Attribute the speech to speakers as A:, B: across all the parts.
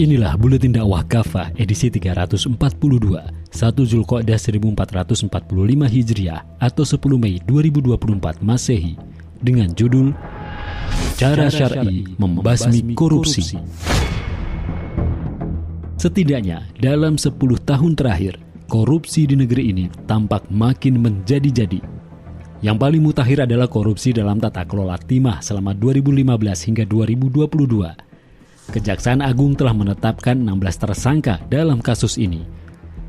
A: Inilah Buletin Dakwah Kafah edisi 342, 1 Zulqa'dah 1445 Hijriah atau 10 Mei 2024 Masehi dengan judul Cara Syar'i Membasmi Korupsi. Setidaknya dalam 10 tahun terakhir, korupsi di negeri ini tampak makin menjadi-jadi. Yang paling mutakhir adalah korupsi dalam tata kelola timah selama 2015 hingga 2022. Kejaksaan Agung telah menetapkan 16 tersangka dalam kasus ini.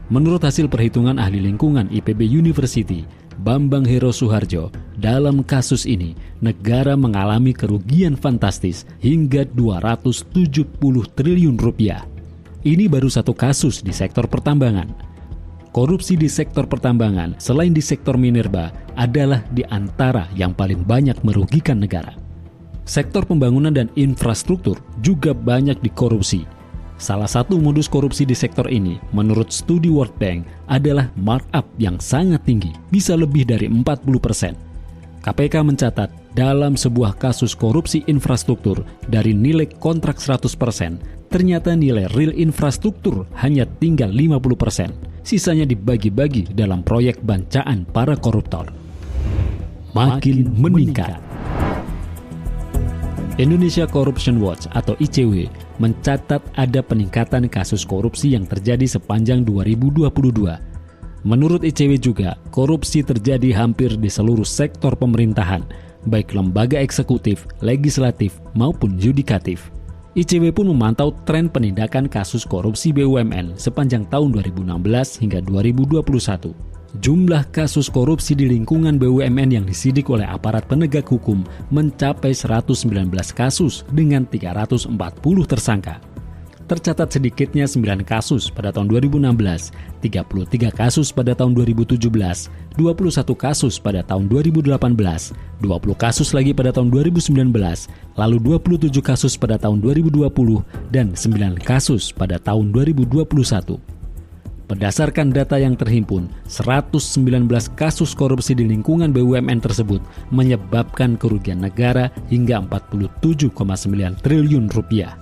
A: Menurut hasil perhitungan ahli lingkungan IPB University, Bambang Hero Suharjo, dalam kasus ini negara mengalami kerugian fantastis hingga 270 triliun rupiah. Ini baru satu kasus di sektor pertambangan. Korupsi di sektor pertambangan selain di sektor minerba adalah di antara yang paling banyak merugikan negara. Sektor pembangunan dan infrastruktur juga banyak dikorupsi. Salah satu modus korupsi di sektor ini, menurut studi World Bank, adalah markup yang sangat tinggi, bisa lebih dari 40%. KPK mencatat dalam sebuah kasus korupsi infrastruktur dari nilai kontrak 100%, ternyata nilai real infrastruktur hanya tinggal 50%. Sisanya dibagi-bagi dalam proyek bancaan para koruptor. Makin meningkat. Indonesia Corruption Watch atau ICW mencatat ada peningkatan kasus korupsi yang terjadi sepanjang 2022. Menurut ICW juga, korupsi terjadi hampir di seluruh sektor pemerintahan, baik lembaga eksekutif, legislatif, maupun yudikatif. ICW pun memantau tren penindakan kasus korupsi BUMN sepanjang tahun 2016 hingga 2021. Jumlah kasus korupsi di lingkungan BUMN yang disidik oleh aparat penegak hukum mencapai 119 kasus dengan 340 tersangka. Tercatat sedikitnya 9 kasus pada tahun 2016, 33 kasus pada tahun 2017, 21 kasus pada tahun 2018, 20 kasus lagi pada tahun 2019, lalu 27 kasus pada tahun 2020, dan 9 kasus pada tahun 2021. Berdasarkan data yang terhimpun, 119 kasus korupsi di lingkungan BUMN tersebut menyebabkan kerugian negara hingga 47,9 triliun rupiah.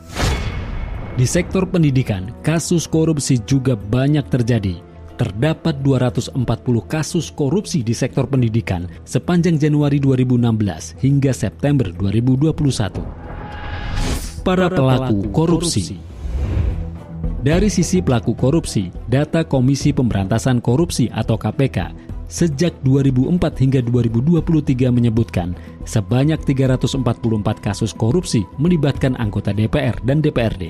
A: Di sektor pendidikan, kasus korupsi juga banyak terjadi. Terdapat 240 kasus korupsi di sektor pendidikan sepanjang Januari 2016 hingga September 2021. Para pelaku korupsi. Dari sisi pelaku korupsi, data Komisi Pemberantasan Korupsi atau KPK sejak 2004 hingga 2023 menyebutkan sebanyak 344 kasus korupsi melibatkan anggota DPR dan DPRD.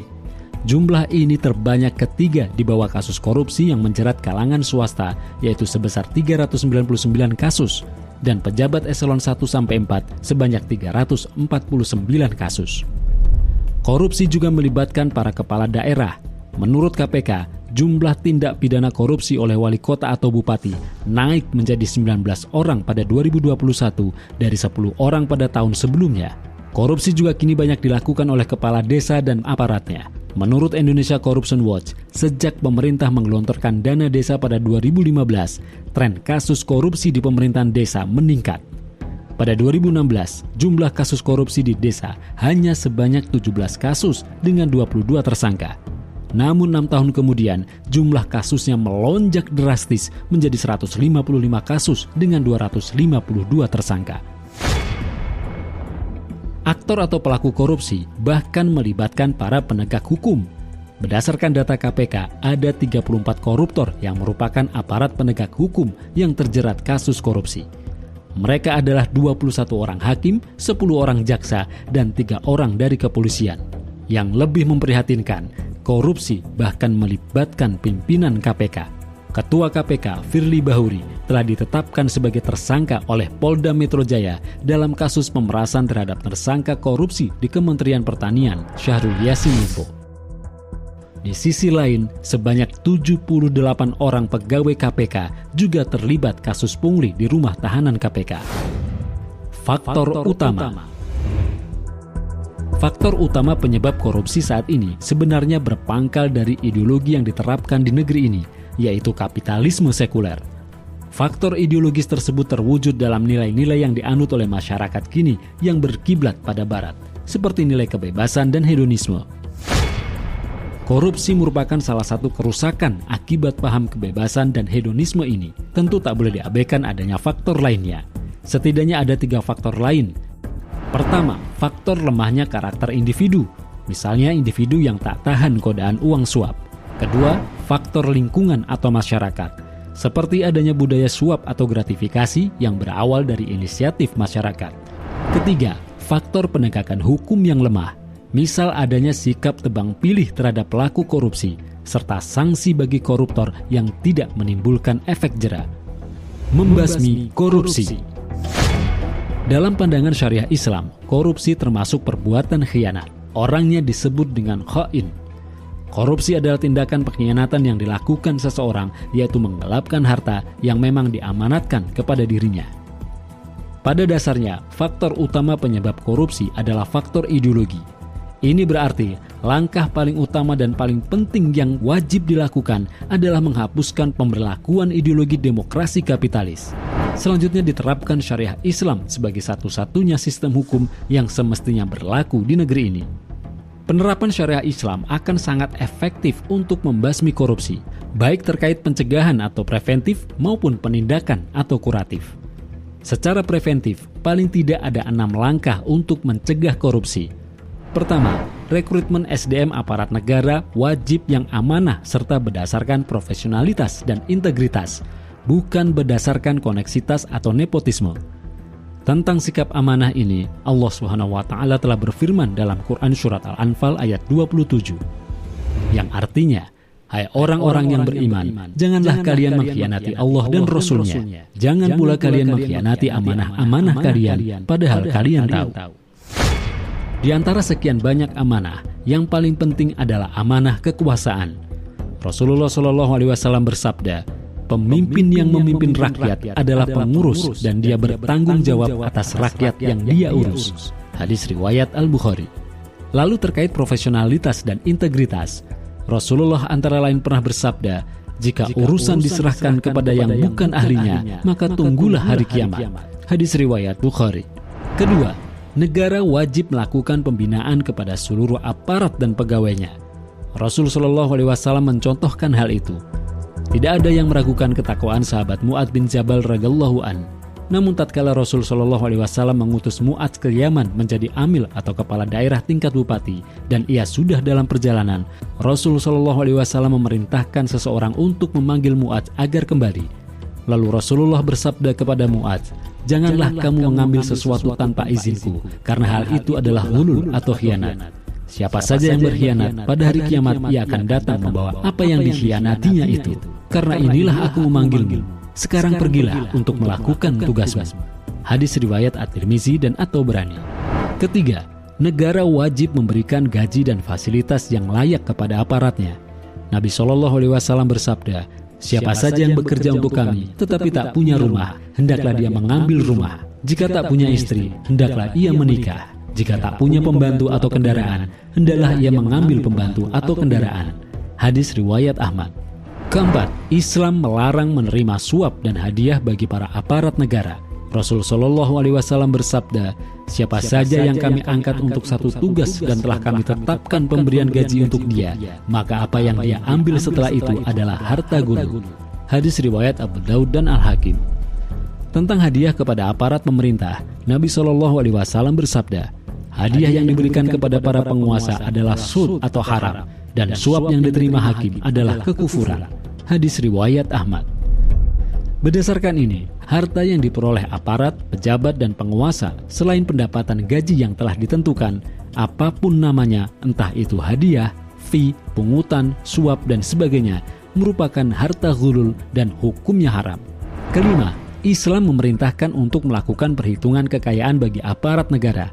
A: Jumlah ini terbanyak ketiga di bawah kasus korupsi yang menjerat kalangan swasta, yaitu sebesar 399 kasus, dan pejabat eselon 1-4 sebanyak 349 kasus. Korupsi juga melibatkan para kepala daerah. Menurut KPK, jumlah tindak pidana korupsi oleh wali kota atau bupati naik menjadi 19 orang pada 2021 dari 10 orang pada tahun sebelumnya. Korupsi juga kini banyak dilakukan oleh kepala desa dan aparatnya. Menurut Indonesia Corruption Watch, sejak pemerintah menggelontorkan dana desa pada 2015, tren kasus korupsi di pemerintahan desa meningkat. Pada 2016, jumlah kasus korupsi di desa hanya sebanyak 17 kasus dengan 22 tersangka. Namun 6 tahun kemudian, jumlah kasusnya melonjak drastis menjadi 155 kasus dengan 252 tersangka. Aktor atau pelaku korupsi bahkan melibatkan para penegak hukum. Berdasarkan data KPK, ada 34 koruptor yang merupakan aparat penegak hukum yang terjerat kasus korupsi. Mereka adalah 21 orang hakim, 10 orang jaksa, dan 3 orang dari kepolisian. Yang lebih memprihatinkan, korupsi bahkan melibatkan pimpinan KPK. Ketua KPK, Firly Bahuri, telah ditetapkan sebagai tersangka oleh Polda Metro Jaya dalam kasus pemerasan terhadap tersangka korupsi di Kementerian Pertanian, Syahrul Yassin Limpo. Di sisi lain, sebanyak 78 orang pegawai KPK juga terlibat kasus pungli di rumah tahanan KPK. Faktor utama. Faktor utama penyebab korupsi saat ini sebenarnya berpangkal dari ideologi yang diterapkan di negeri ini, yaitu kapitalisme sekuler. Faktor ideologis tersebut terwujud dalam nilai-nilai yang dianut oleh masyarakat kini yang berkiblat pada barat, seperti nilai kebebasan dan hedonisme. Korupsi merupakan salah satu kerusakan akibat paham kebebasan dan hedonisme ini. Tentu tak boleh diabaikan adanya faktor lainnya. Setidaknya ada 3 faktor lain. Pertama, faktor lemahnya karakter individu. Misalnya individu yang tak tahan godaan uang suap. Kedua, faktor lingkungan atau masyarakat. Seperti adanya budaya suap atau gratifikasi yang berawal dari inisiatif masyarakat. Ketiga, faktor penegakan hukum yang lemah. Misal adanya sikap tebang pilih terhadap pelaku korupsi, serta sanksi bagi koruptor yang tidak menimbulkan efek jera. Membasmi korupsi. Dalam pandangan syariah Islam, korupsi termasuk perbuatan khianat. Orangnya disebut dengan khain. Korupsi adalah tindakan pengkhianatan yang dilakukan seseorang, yaitu menggelapkan harta yang memang diamanatkan kepada dirinya. Pada dasarnya, faktor utama penyebab korupsi adalah faktor ideologi. Ini berarti langkah paling utama dan paling penting yang wajib dilakukan adalah menghapuskan pemberlakuan ideologi demokrasi kapitalis. Selanjutnya diterapkan syariah Islam sebagai satu-satunya sistem hukum yang semestinya berlaku di negeri ini. Penerapan syariah Islam akan sangat efektif untuk membasmi korupsi, baik terkait pencegahan atau preventif maupun penindakan atau kuratif. Secara preventif, paling tidak ada 6 langkah untuk mencegah korupsi. Pertama, rekrutmen SDM aparat negara wajib yang amanah serta berdasarkan profesionalitas dan integritas, bukan berdasarkan koneksitas atau nepotisme. Tentang sikap amanah ini, Allah SWT telah berfirman dalam Quran Surat Al-Anfal ayat 27, yang artinya, hai orang-orang yang beriman, janganlah kalian mengkhianati Allah dan Rasul-Nya. Jangan pula kalian mengkhianati amanah-amanah kalian, padahal kalian tahu. Di antara sekian banyak amanah, yang paling penting adalah amanah kekuasaan. Rasulullah SAW bersabda, pemimpin yang memimpin rakyat adalah pengurus dan dia bertanggung jawab atas rakyat yang dia urus. Hadis riwayat Al-Bukhari. Lalu terkait profesionalitas dan integritas, Rasulullah antara lain pernah bersabda, jika urusan diserahkan kepada yang bukan ahlinya, maka tunggulah hari kiamat. Hadis riwayat Bukhari. Kedua, negara wajib melakukan pembinaan kepada seluruh aparat dan pegawainya. Rasulullah SAW mencontohkan hal itu. Tidak ada yang meragukan ketakwaan sahabat Mu'adz bin Jabal radhiyallahu an. Namun tatkala Rasulullah SAW mengutus Mu'adz ke Yaman menjadi amil atau kepala daerah tingkat bupati dan ia sudah dalam perjalanan, Rasulullah SAW memerintahkan seseorang untuk memanggil Mu'adz agar kembali. Lalu Rasulullah bersabda kepada Mu'adz, janganlah kamu mengambil sesuatu tanpa izinku, karena hal itu adalah ghulul atau khianat. Siapa saja yang berkhianat, pada hari kiamat ia akan datang membawa apa yang dikhianatinya itu. Karena inilah aku memanggilmu. Sekarang pergilah untuk melakukan tugasmu. Hadis riwayat At-Tirmizi dan At-Tabrani. Ketiga, negara wajib memberikan gaji dan fasilitas yang layak kepada aparatnya. Nabi SAW bersabda, siapa saja yang bekerja untuk kami, tetapi tak punya rumah, hendaklah dia mengambil rumah. Jika tak punya istri, hendaklah ia menikah. Jika tak punya pembantu atau kendaraan, hendaklah ia mengambil pembantu atau kendaraan. Hadis riwayat Ahmad. Keempat, Islam melarang menerima suap dan hadiah bagi para aparat negara. Rasulullah SAW bersabda, siapa saja yang kami angkat untuk satu tugas dan telah kami tetapkan pemberian gaji untuk dia, maka apa yang dia ambil setelah itu adalah harta ghulul. Hadis riwayat Abu Daud dan Al-Hakim. Tentang hadiah kepada aparat pemerintah, Nabi SAW bersabda, hadiah yang diberikan kepada para penguasa adalah sud atau haram, dan suap yang diterima hakim adalah kekufuran. Hadis riwayat Ahmad. Berdasarkan ini, harta yang diperoleh aparat, pejabat, dan penguasa selain pendapatan gaji yang telah ditentukan, apapun namanya, entah itu hadiah, fee, pungutan, suap, dan sebagainya, merupakan harta ghulul dan hukumnya haram. Kelima, Islam memerintahkan untuk melakukan perhitungan kekayaan bagi aparat negara.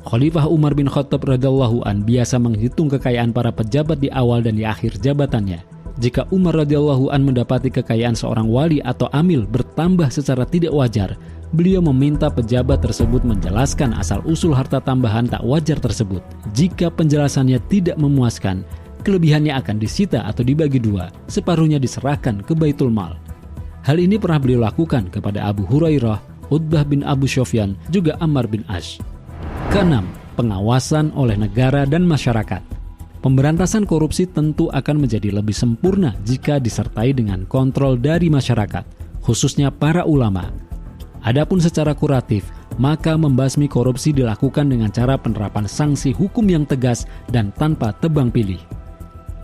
A: Khalifah Umar bin Khattab radhiyallahu an biasa menghitung kekayaan para pejabat di awal dan di akhir jabatannya. Jika Umar radhiyallahu an mendapati kekayaan seorang wali atau amil bertambah secara tidak wajar, beliau meminta pejabat tersebut menjelaskan asal-usul harta tambahan tak wajar tersebut. Jika penjelasannya tidak memuaskan, kelebihannya akan disita atau dibagi dua, separuhnya diserahkan ke Baitul Mal. Hal ini pernah beliau lakukan kepada Abu Hurairah, Utbah bin Abu Sufyan, juga Ammar bin Ash. Keenam, pengawasan oleh negara dan masyarakat. Pemberantasan korupsi tentu akan menjadi lebih sempurna jika disertai dengan kontrol dari masyarakat, khususnya para ulama. Adapun secara kuratif, maka membasmi korupsi dilakukan dengan cara penerapan sanksi hukum yang tegas dan tanpa tebang pilih.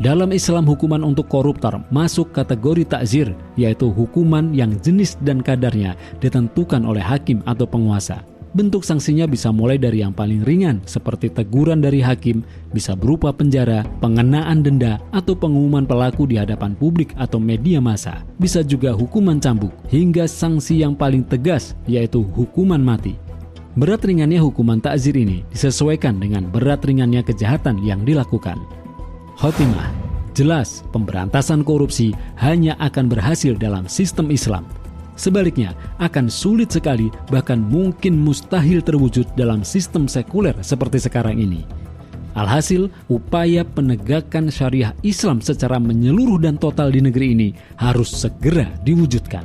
A: Dalam Islam, hukuman untuk koruptor masuk kategori takzir, yaitu hukuman yang jenis dan kadarnya ditentukan oleh hakim atau penguasa. Bentuk sanksinya bisa mulai dari yang paling ringan seperti teguran dari hakim, bisa berupa penjara, pengenaan denda, atau pengumuman pelaku di hadapan publik atau media massa. Bisa juga hukuman cambuk, hingga sanksi yang paling tegas yaitu hukuman mati. Berat ringannya hukuman takzir ini disesuaikan dengan berat ringannya kejahatan yang dilakukan. Khotimah, jelas pemberantasan korupsi hanya akan berhasil dalam sistem Islam. Sebaliknya, akan sulit sekali bahkan mungkin mustahil terwujud dalam sistem sekuler seperti sekarang ini. Alhasil, upaya penegakan syariah Islam secara menyeluruh dan total di negeri ini harus segera diwujudkan.